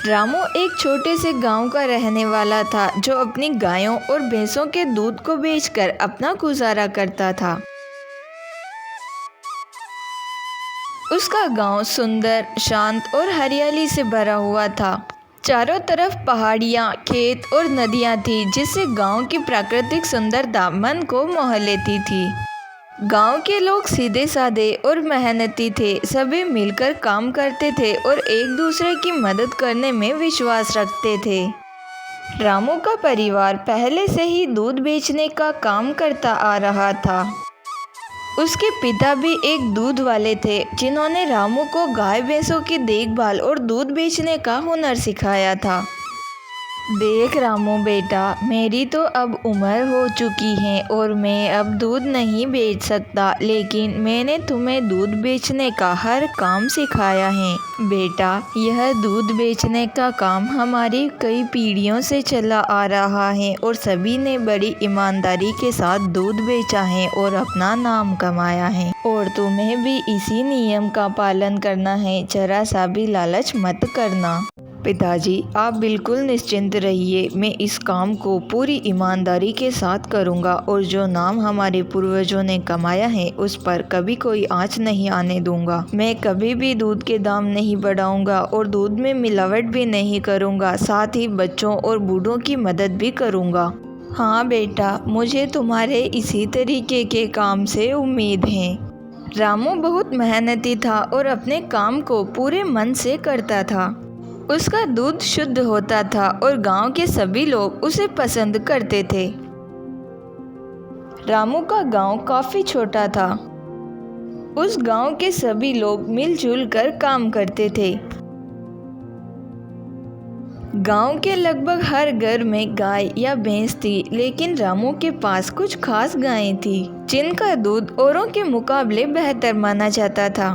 रामू एक छोटे से गांव का रहने वाला था जो अपनी गायों और भैंसों के दूध को बेचकर अपना गुजारा करता था। उसका गांव सुंदर, शांत और हरियाली से भरा हुआ था। चारों तरफ पहाड़ियाँ, खेत और नदियाँ थी जिससे गांव की प्राकृतिक सुंदरता मन को मोह लेती थी। गांव के लोग सीधे साधे और मेहनती थे। सभी मिलकर काम करते थे और एक दूसरे की मदद करने में विश्वास रखते थे। रामू का परिवार पहले से ही दूध बेचने का काम करता आ रहा था। उसके पिता भी एक दूध वाले थे जिन्होंने रामू को गाय भैंसों की देखभाल और दूध बेचने का हुनर सिखाया था। देख रामू बेटा, मेरी तो अब उम्र हो चुकी है और मैं अब दूध नहीं बेच सकता, लेकिन मैंने तुम्हें दूध बेचने का हर काम सिखाया है। बेटा, यह दूध बेचने का काम हमारी कई पीढ़ियों से चला आ रहा है और सभी ने बड़ी ईमानदारी के साथ दूध बेचा है और अपना नाम कमाया है, और तुम्हें भी इसी नियम का पालन करना है। जरा सा भी लालच मत करना। पिताजी, आप बिल्कुल निश्चिंत रहिए। मैं इस काम को पूरी ईमानदारी के साथ करूंगा और जो नाम हमारे पूर्वजों ने कमाया है उस पर कभी कोई आंच नहीं आने दूंगा। मैं कभी भी दूध के दाम नहीं बढ़ाऊंगा और दूध में मिलावट भी नहीं करूंगा। साथ ही बच्चों और बूढ़ों की मदद भी करूंगा। हाँ बेटा, मुझे तुम्हारे इसी तरीके के काम से उम्मीद है। रामू बहुत मेहनती था और अपने काम को पूरे मन से करता था। उसका दूध शुद्ध होता था और गांव के सभी लोग उसे पसंद करते थे। रामू का गांव काफी छोटा था। उस गांव के सभी लोग मिलजुल कर काम करते थे। गांव के लगभग हर घर में गाय या भैंस थी, लेकिन रामू के पास कुछ खास गायें थी जिनका दूध औरों के मुकाबले बेहतर माना जाता था।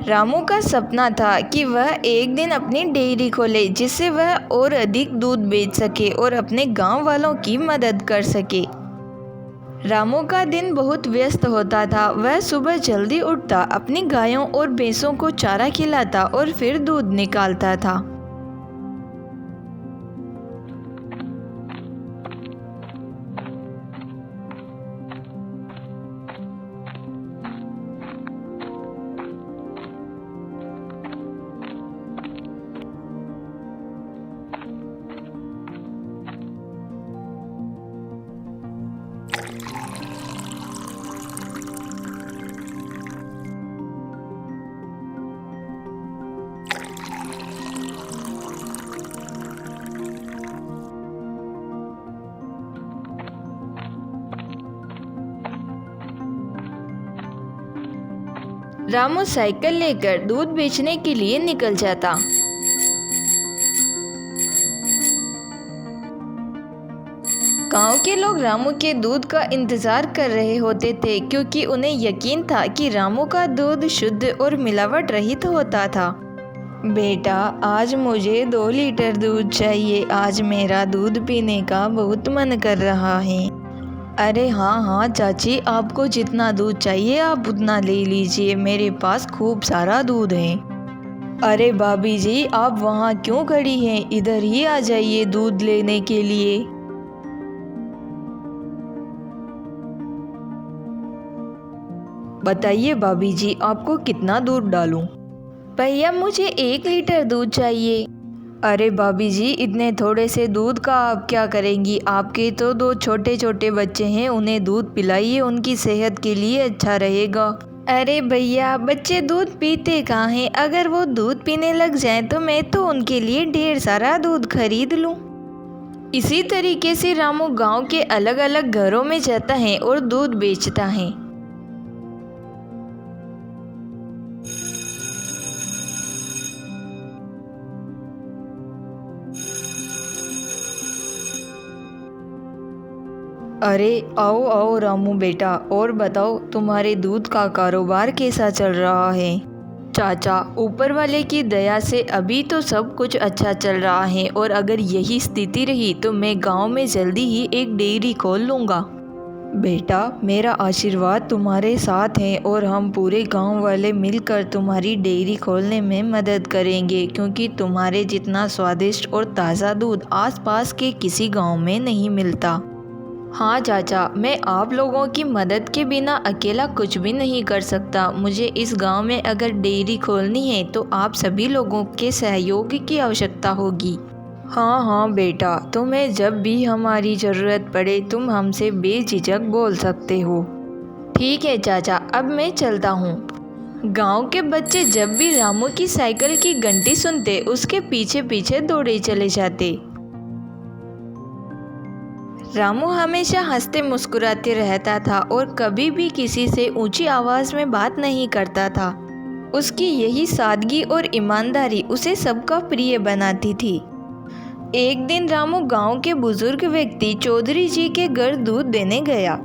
रामू का सपना था कि वह एक दिन अपनी डेयरी खोले जिससे वह और अधिक दूध बेच सके और अपने गांव वालों की मदद कर सके। रामू का दिन बहुत व्यस्त होता था। वह सुबह जल्दी उठता, अपनी गायों और भैंसों को चारा खिलाता और फिर दूध निकालता था। रामू साइकिल लेकर दूध बेचने के लिए निकल जाता। गांव के लोग रामू के दूध का इंतजार कर रहे होते थे क्योंकि उन्हें यकीन था कि रामू का दूध शुद्ध और मिलावट रहित होता था। बेटा, आज मुझे 2 लीटर दूध चाहिए। आज मेरा दूध पीने का बहुत मन कर रहा है। अरे हाँ चाची, आपको जितना दूध चाहिए आप उतना ले लीजिए। मेरे पास खूब सारा दूध है। अरे भाभी जी, आप वहाँ क्यों खड़ी हैं? इधर ही आ जाइए दूध लेने के लिए। बताइए भाभी जी, आपको कितना दूध डालूं? भैया, मुझे 1 लीटर दूध चाहिए। अरे भाभी जी, इतने थोड़े से दूध का आप क्या करेंगी? आपके तो 2 छोटे छोटे बच्चे हैं, उन्हें दूध पिलाइए, उनकी सेहत के लिए अच्छा रहेगा। अरे भैया, बच्चे दूध पीते कहाँ हैं? अगर वो दूध पीने लग जाएं तो मैं तो उनके लिए ढेर सारा दूध खरीद लूँ। इसी तरीके से रामू गांव के अलग अलग घरों में जाता है और दूध बेचता है। अरे आओ आओ रामू बेटा, और बताओ तुम्हारे दूध का कारोबार कैसा चल रहा है? चाचा, ऊपर वाले की दया से अभी तो सब कुछ अच्छा चल रहा है और अगर यही स्थिति रही तो मैं गांव में जल्दी ही एक डेयरी खोल लूँगा। बेटा, मेरा आशीर्वाद तुम्हारे साथ है और हम पूरे गांव वाले मिलकर तुम्हारी डेयरी खोलने में मदद करेंगे, क्योंकि तुम्हारे जितना स्वादिष्ट और ताज़ा दूध आसपास के किसी गांव में नहीं मिलता। हाँ चाचा, मैं आप लोगों की मदद के बिना अकेला कुछ भी नहीं कर सकता। मुझे इस गांव में अगर डेयरी खोलनी है तो आप सभी लोगों के सहयोग की आवश्यकता होगी। हाँ हाँ बेटा, तुम्हें जब भी हमारी ज़रूरत पड़े तुम हमसे बेझिझक बोल सकते हो। ठीक है चाचा, अब मैं चलता हूँ। गांव के बच्चे जब भी रामू की साइकिल की घंटी सुनते उसके पीछे पीछे दौड़े चले जाते। रामू हमेशा हंसते मुस्कुराते रहता था और कभी भी किसी से ऊंची आवाज़ में बात नहीं करता था। उसकी यही सादगी और ईमानदारी उसे सबका प्रिय बनाती थी। एक दिन रामू गांव के बुजुर्ग व्यक्ति चौधरी जी के घर दूध देने गया।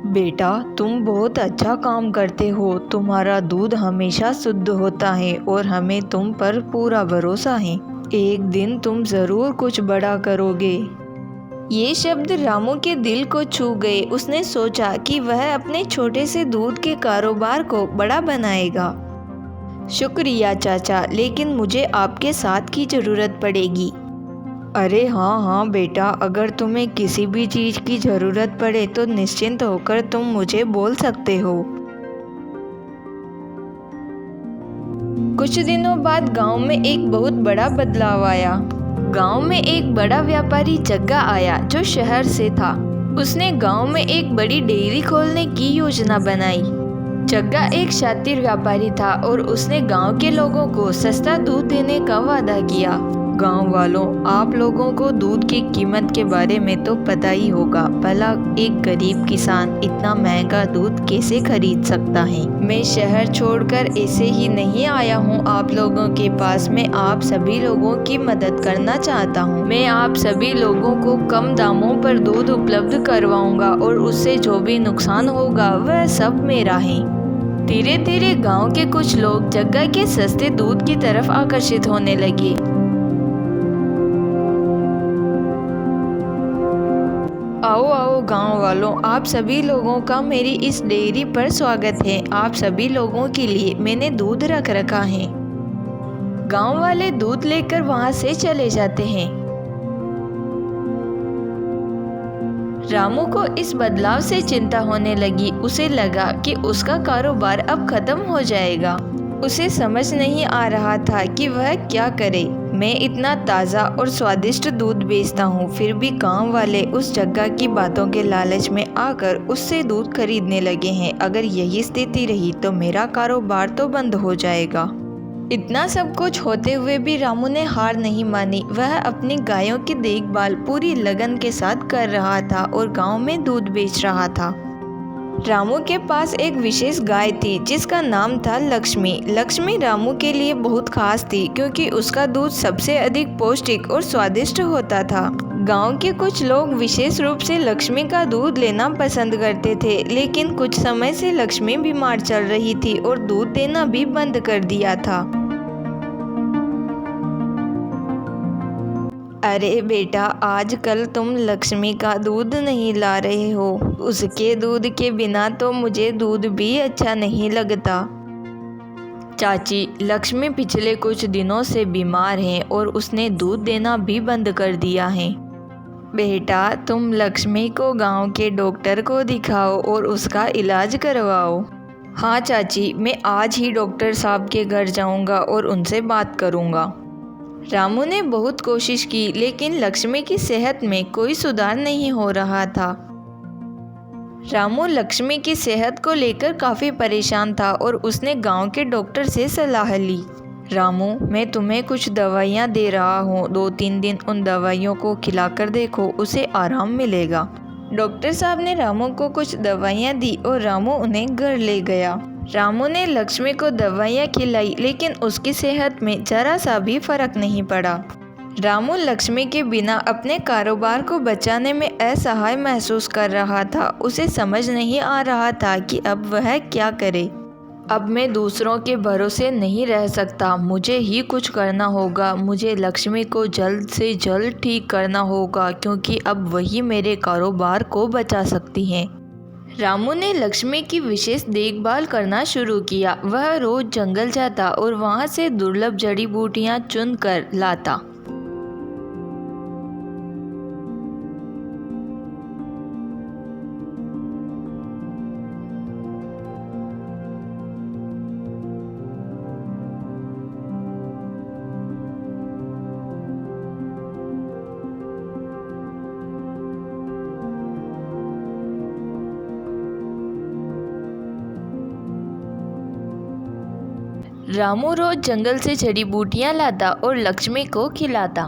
बेटा, तुम बहुत अच्छा काम करते हो। तुम्हारा दूध हमेशा शुद्ध होता है और हमें तुम पर पूरा भरोसा है। एक दिन तुम ज़रूर कुछ बड़ा करोगे। ये शब्द रामू के दिल को छू गए। उसने सोचा कि वह अपने छोटे से दूध के कारोबार को बड़ा बनाएगा। शुक्रिया चाचा, लेकिन मुझे आपके साथ की ज़रूरत पड़ेगी। अरे हाँ हाँ बेटा, अगर तुम्हें किसी भी चीज़ की ज़रूरत पड़े तो निश्चिंत होकर तुम मुझे बोल सकते हो। कुछ दिनों बाद गांव में एक बहुत बड़ा बदलाव आया। गांव में एक बड़ा व्यापारी जग्गा आया जो शहर से था। उसने गांव में एक बड़ी डेयरी खोलने की योजना बनाई। जग्गा एक शातिर व्यापारी था और उसने गांव के लोगों को सस्ता दूध देने का वादा किया। गांव वालों, आप लोगों को दूध की कीमत के बारे में तो पता ही होगा। भला एक गरीब किसान इतना महंगा दूध कैसे खरीद सकता है। मैं शहर छोड़कर ऐसे ही नहीं आया हूँ आप लोगों के पास। मैं आप सभी लोगों की मदद करना चाहता हूँ। मैं आप सभी लोगों को कम दामों पर दूध उपलब्ध करवाऊंगा और उससे जो भी नुकसान होगा वह सब मेरा है। धीरे धीरे गांव के कुछ लोग जग्गा के सस्ते दूध की तरफ आकर्षित होने लगे। आओ आओ गांव वालों, आप सभी लोगों का मेरी इस डेयरी पर स्वागत है। आप सभी लोगों के लिए मैंने दूध रख रखा है। गांव वाले दूध लेकर वहां से चले जाते हैं। रामू को इस बदलाव से चिंता होने लगी। उसे लगा कि उसका कारोबार अब खत्म हो जाएगा। उसे समझ नहीं आ रहा था कि वह क्या करे। मैं इतना ताज़ा और स्वादिष्ट दूध बेचता हूँ, फिर भी गांव वाले उस जग्गा की बातों के लालच में आकर उससे दूध खरीदने लगे हैं। अगर यही स्थिति रही तो मेरा कारोबार तो बंद हो जाएगा। इतना सब कुछ होते हुए भी रामू ने हार नहीं मानी। वह अपनी गायों की देखभाल पूरी लगन के साथ कर रहा था और गांव में दूध बेच रहा था। रामू के पास एक विशेष गाय थी जिसका नाम था लक्ष्मी। लक्ष्मी रामू के लिए बहुत खास थी क्योंकि उसका दूध सबसे अधिक पौष्टिक और स्वादिष्ट होता था। गांव के कुछ लोग विशेष रूप से लक्ष्मी का दूध लेना पसंद करते थे, लेकिन कुछ समय से लक्ष्मी बीमार चल रही थी और दूध देना भी बंद कर दिया था। अरे बेटा, आजकल तुम लक्ष्मी का दूध नहीं ला रहे हो। उसके दूध के बिना तो मुझे दूध भी अच्छा नहीं लगता। चाची, लक्ष्मी पिछले कुछ दिनों से बीमार है और उसने दूध देना भी बंद कर दिया है। बेटा, तुम लक्ष्मी को गांव के डॉक्टर को दिखाओ और उसका इलाज करवाओ। हाँ चाची, मैं आज ही डॉक्टर साहब के घर जाऊंगा और उनसे बात करूंगा। रामू ने बहुत कोशिश की, लेकिन लक्ष्मी की सेहत में कोई सुधार नहीं हो रहा था। रामू लक्ष्मी की सेहत को लेकर काफ़ी परेशान था और उसने गांव के डॉक्टर से सलाह ली। रामू, मैं तुम्हें कुछ दवाइयाँ दे रहा हूँ। 2-3 दिन उन दवाइयों को खिलाकर देखो, उसे आराम मिलेगा। डॉक्टर साहब ने रामू को कुछ दवाइयाँ दी और रामू उन्हें घर ले गया। रामू ने लक्ष्मी को दवाइयाँ खिलाई, लेकिन उसकी सेहत में जरा सा भी फर्क नहीं पड़ा। रामू लक्ष्मी के बिना अपने कारोबार को बचाने में असहाय महसूस कर रहा था। उसे समझ नहीं आ रहा था कि अब वह क्या करे। अब मैं दूसरों के भरोसे नहीं रह सकता, मुझे ही कुछ करना होगा। मुझे लक्ष्मी को जल्द से जल्द ठीक करना होगा क्योंकि अब वही मेरे कारोबार को बचा सकती हैं। रामू ने लक्ष्मी की विशेष देखभाल करना शुरू किया। वह रोज जंगल जाता और वहां से दुर्लभ जड़ी बूटियां चुन कर लाता। रामू रोज जंगल से जड़ी बूटियां लाता और लक्ष्मी को खिलाता।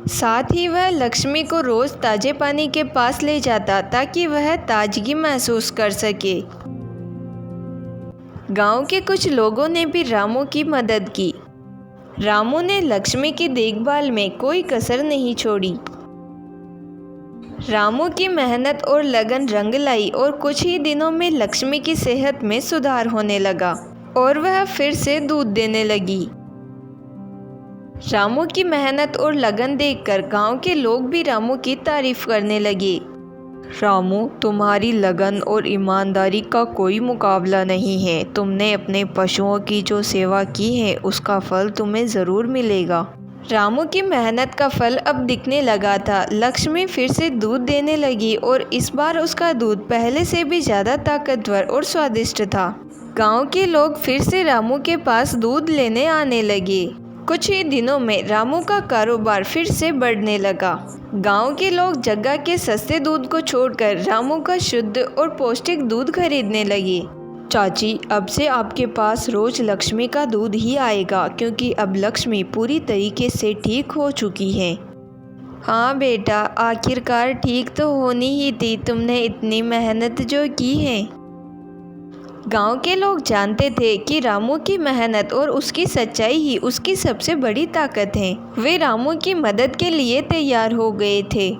साथ ही वह लक्ष्मी को रोज ताजे पानी के पास ले जाता ताकि वह ताजगी महसूस कर सके। गांव के कुछ लोगों ने भी रामू की मदद की। रामू ने लक्ष्मी की देखभाल में कोई कसर नहीं छोड़ी। रामू की मेहनत और लगन रंग लाई और कुछ ही दिनों में लक्ष्मी की सेहत में सुधार होने लगा और वह फिर से दूध देने लगी। रामू की मेहनत और लगन देखकर गांव के लोग भी रामू की तारीफ करने लगे। रामू, तुम्हारी लगन और ईमानदारी का कोई मुकाबला नहीं है। तुमने अपने पशुओं की जो सेवा की है उसका फल तुम्हें ज़रूर मिलेगा। रामू की मेहनत का फल अब दिखने लगा था। लक्ष्मी फिर से दूध देने लगी और इस बार उसका दूध पहले से भी ज़्यादा ताकतवर और स्वादिष्ट था। गांव के लोग फिर से रामू के पास दूध लेने आने लगे। कुछ ही दिनों में रामू का कारोबार फिर से बढ़ने लगा। गांव के लोग जग्गा के सस्ते दूध को छोड़कर रामू का शुद्ध और पौष्टिक दूध खरीदने लगे। चाची, अब से आपके पास रोज लक्ष्मी का दूध ही आएगा क्योंकि अब लक्ष्मी पूरी तरीके से ठीक हो चुकी है। हाँ बेटा, आखिरकार ठीक तो होनी ही थी। तुमने इतनी मेहनत जो की है। गांव के लोग जानते थे कि रामू की मेहनत और उसकी सच्चाई ही उसकी सबसे बड़ी ताकत है। वे रामू की मदद के लिए तैयार हो गए थे।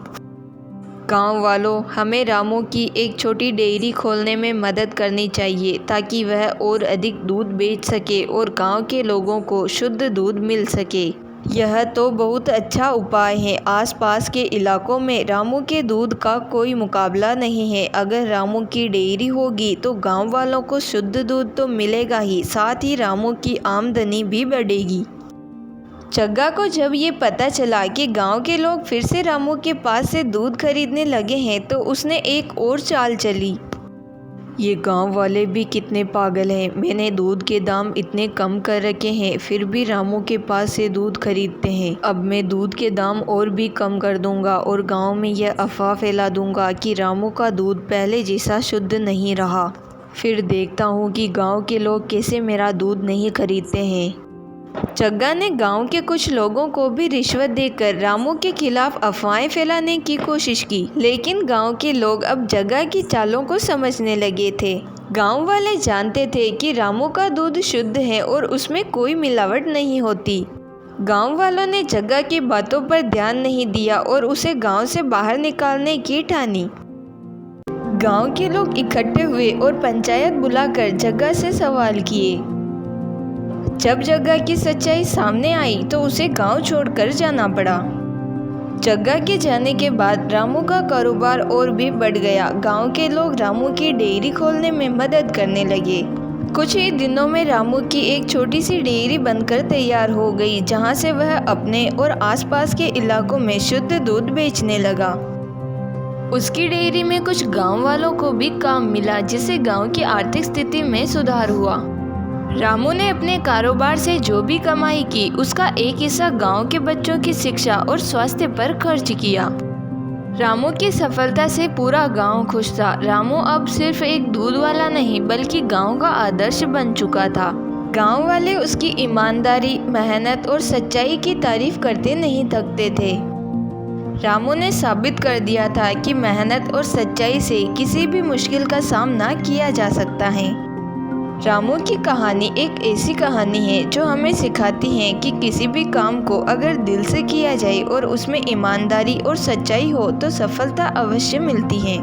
गांव वालों, हमें रामू की एक छोटी डेयरी खोलने में मदद करनी चाहिए ताकि वह और अधिक दूध बेच सके और गांव के लोगों को शुद्ध दूध मिल सके। यह तो बहुत अच्छा उपाय है। आसपास के इलाकों में रामू के दूध का कोई मुकाबला नहीं है। अगर रामू की डेयरी होगी तो गांव वालों को शुद्ध दूध तो मिलेगा ही, साथ ही रामू की आमदनी भी बढ़ेगी। जग्गा को जब ये पता चला कि गांव के लोग फिर से रामू के पास से दूध खरीदने लगे हैं तो उसने एक और चाल चली। ये गांव वाले भी कितने पागल हैं। मैंने दूध के दाम इतने कम कर रखे हैं फिर भी रामू के पास से दूध खरीदते हैं। अब मैं दूध के दाम और भी कम कर दूंगा और गांव में यह अफवाह फैला दूंगा कि रामू का दूध पहले जैसा शुद्ध नहीं रहा। फिर देखता हूँ कि गांव के लोग कैसे मेरा दूध नहीं खरीदते हैं। जग्गा ने गांव के कुछ लोगों को भी रिश्वत देकर रामू के खिलाफ अफवाहें फैलाने की कोशिश की, लेकिन गांव के लोग अब जग्गा की चालों को समझने लगे थे। गांव वाले जानते थे कि रामू का दूध शुद्ध है और उसमें कोई मिलावट नहीं होती। गांव वालों ने जग्गा की बातों पर ध्यान नहीं दिया और उसे गांव से बाहर निकालने की ठानी। गांव के लोग इकट्ठे हुए और पंचायत बुलाकर जग्गा से सवाल किए। जब जग्गा की सच्चाई सामने आई तो उसे गांव छोड़कर जाना पड़ा। जग्गा के जाने के बाद रामू का कारोबार और भी बढ़ गया। गांव के लोग रामू की डेयरी खोलने में मदद करने लगे। कुछ ही दिनों में रामू की एक छोटी सी डेयरी बनकर तैयार हो गई, जहां से वह अपने और आसपास के इलाकों में शुद्ध दूध बेचने लगा। उसकी डेयरी में कुछ गांव वालों को भी काम मिला, जिससे गांव की आर्थिक स्थिति में सुधार हुआ। रामू ने अपने कारोबार से जो भी कमाई की उसका एक हिस्सा गांव के बच्चों की शिक्षा और स्वास्थ्य पर खर्च किया। रामू की सफलता से पूरा गांव खुश था। रामू अब सिर्फ एक दूध वाला नहीं बल्कि गांव का आदर्श बन चुका था। गांव वाले उसकी ईमानदारी, मेहनत और सच्चाई की तारीफ करते नहीं थकते थे। रामू ने साबित कर दिया था कि मेहनत और सच्चाई से किसी भी मुश्किल का सामना किया जा सकता है। रामू की कहानी एक ऐसी कहानी है जो हमें सिखाती है कि किसी भी काम को अगर दिल से किया जाए और उसमें ईमानदारी और सच्चाई हो तो सफलता अवश्य मिलती है।